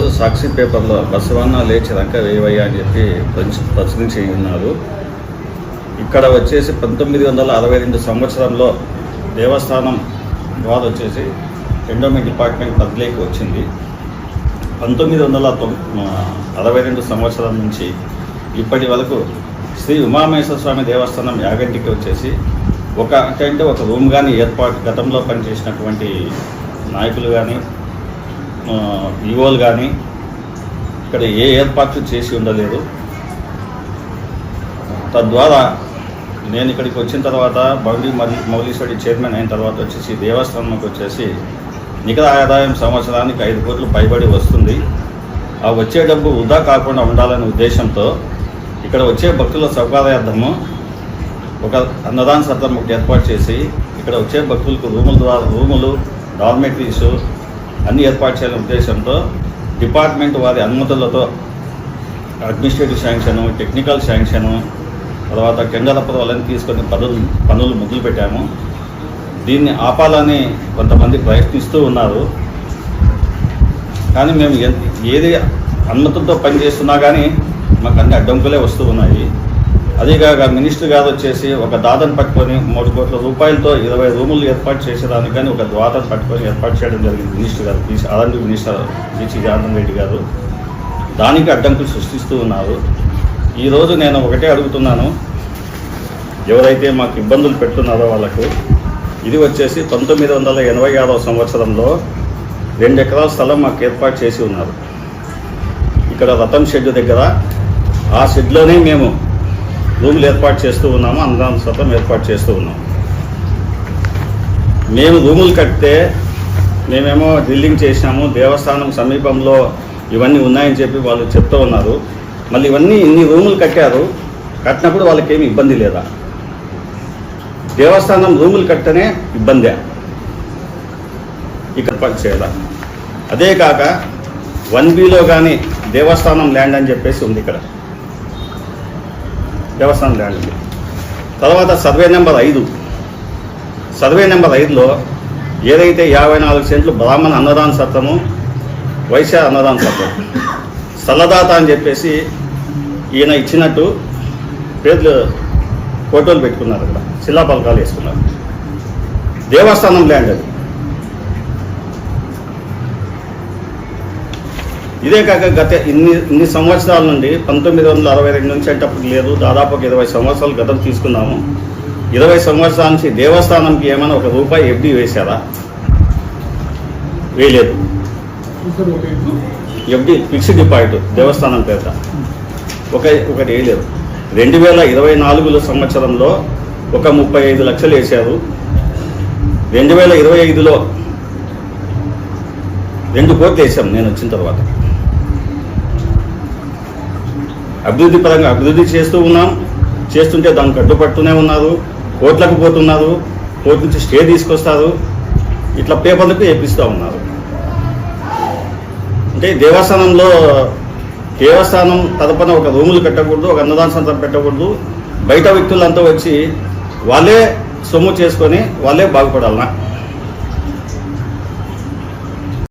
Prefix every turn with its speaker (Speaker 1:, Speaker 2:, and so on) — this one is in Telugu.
Speaker 1: ఈరోజు సాక్షి పేపర్లో బసవన్న లేచి రంక వేవయ్య అని చెప్పి ప్రచురించి ఉన్నారు. ఇక్కడ వచ్చేసి 1962 సంవత్సరంలో దేవస్థానం వారు వచ్చేసి ఎండోమెంట్ డిపార్ట్మెంట్ బదిలీకి వచ్చింది. 1962 సంవత్సరం నుంచి ఇప్పటి వరకు శ్రీ ఉమామహేశ్వర స్వామి దేవస్థానం యాగంటికి వచ్చేసి ఒక రూమ్ కానీ గతంలో పనిచేసినటువంటి నాయకులు కానీ ఈవోలు కానీ ఇక్కడ ఏ ఏర్పాట్లు చేసి ఉండలేదు. తద్వారా నేను ఇక్కడికి వచ్చిన తర్వాత మౌలీశ్వరి చైర్మన్ అయిన తర్వాత వచ్చేసి దేవస్థానంకి వచ్చేసి నికర ఆదాయం సంవత్సరానికి 5 కోట్లు పైబడి వస్తుంది. ఆ వచ్చే డబ్బు వృధా కాకుండా ఉండాలనే ఉద్దేశంతో ఇక్కడ వచ్చే భక్తుల సౌకర్యార్థము ఒక అన్నదాన సత్రం ఒకటి ఏర్పాటు చేసి ఇక్కడ వచ్చే భక్తులకు రూములు డార్మెటరీస్ అన్నీ ఏర్పాటు చేయాలనే ఉద్దేశంతో డిపార్ట్మెంట్ వారి అనుమతులతో అడ్మినిస్ట్రేటివ్ శాంక్షను, టెక్నికల్ శాంక్షను, తర్వాత టెండర్ అప్రూవల్ని తీసుకొని పనులు మొదలుపెట్టాము. దీన్ని ఆపాలని కొంతమంది ప్రయత్నిస్తూ ఉన్నారు. కానీ మేము ఏది అనుమతులతో పనిచేస్తున్నా కానీ మాకు అన్ని అడ్డంకులే వస్తూ ఉన్నాయి. అదేగాక మినిస్టర్ గారు వచ్చేసి ఒక దాతను పట్టుకొని 3 కోట్ల రూపాయలతో 20 రూములు ఏర్పాటు చేసేదానికి కానీ ఒక దాతను పట్టుకొని ఏర్పాటు చేయడం జరిగింది. మినిస్టర్ గారు ఆర్ఎండ్బి మినిస్టర్ బీసీ జనార్దన్ రెడ్డి గారు దానికి అడ్డంకులు సృష్టిస్తూ ఉన్నారు. ఈరోజు నేను ఒకటే అడుగుతున్నాను, ఎవరైతే మాకు ఇబ్బందులు పెడుతున్నారో వాళ్ళకు ఇది వచ్చేసి 1986 సంవత్సరంలో 2 ఎకరాల స్థలం మాకు ఏర్పాటు చేసి ఉన్నారు. ఇక్కడ రతన్ షెడ్ దగ్గర ఆ షెడ్లోనే మేము రూములు ఏర్పాటు చేస్తూ ఉన్నాము, అన్నదాన సత్రం ఏర్పాటు చేస్తూ ఉన్నాము. మేము రూములు కడితే మేమేమో డ్రిల్లింగ్ చేసినాము, దేవస్థానం సమీపంలో ఇవన్నీ ఉన్నాయని చెప్పి వాళ్ళు చెప్తూ ఉన్నారు. మళ్ళీ ఇన్ని రూములు కట్టినప్పుడు వాళ్ళకేమి ఇబ్బంది లేదా? దేవస్థానం రూములు కట్టనే ఇబ్బందే, ఇక్కడ పని చేయాల. అదే కాక 1Bలో కానీ దేవస్థానం ల్యాండ్ అని చెప్పేసి ఉంది. ఇక్కడ దేవస్థానం ల్యాండ్ ఉంది. తర్వాత సర్వే నెంబర్ 5లో ఏదైతే 54 సెంట్లు బ్రాహ్మణ అన్నదాన సత్రము, వైశ్య అన్నదాన సత్రం, స్థలదాత అని చెప్పేసి ఈయన ఇచ్చినట్టు పేర్లు ఫోటోలు పెట్టుకున్నారు. అక్కడ శిలాపలకాలు వేసుకున్నారు. దేవస్థానం ల్యాండ్ అది. ఇదే కాక గత ఇన్ని సంవత్సరాల నుండి 1962 నుంచి అంటే అప్పుడు లేదు, దాదాపు 20 సంవత్సరాలు గతం తీసుకున్నాము. 20 సంవత్సరాల నుంచి దేవస్థానంకి ఏమైనా ₹1 ఎఫ్డీ వేశారా? వేయలేదు. ఎఫ్డీ ఫిక్స్డ్ డిపాజిట్ దేవస్థానం పేద ఒకటి వేయలేదు. 2024 సంవత్సరంలో 35 లక్షలు వేశారు. 2025లో 2 కోట్లు వేసాం నేను వచ్చిన తర్వాత. అభివృద్ధి పరంగా అభివృద్ధి చేస్తుంటే దానికి అడ్డుపడుతూనే ఉన్నారు. కోట్లకు పోతున్నారు, కోర్టు నుంచి స్టే తీసుకొస్తారు, ఇట్లా పేపర్లకు వేపిస్తూ ఉన్నారు. అంటే దేవస్థానం తరపున ఒక రూములు పెట్టకూడదు, ఒక అన్నదాన సత్రం పెట్టకూడదు. బయట వ్యక్తులంతా వచ్చి వాళ్ళే సొమ్ము చేసుకొని వాళ్ళే బాగుపడాలన్నా.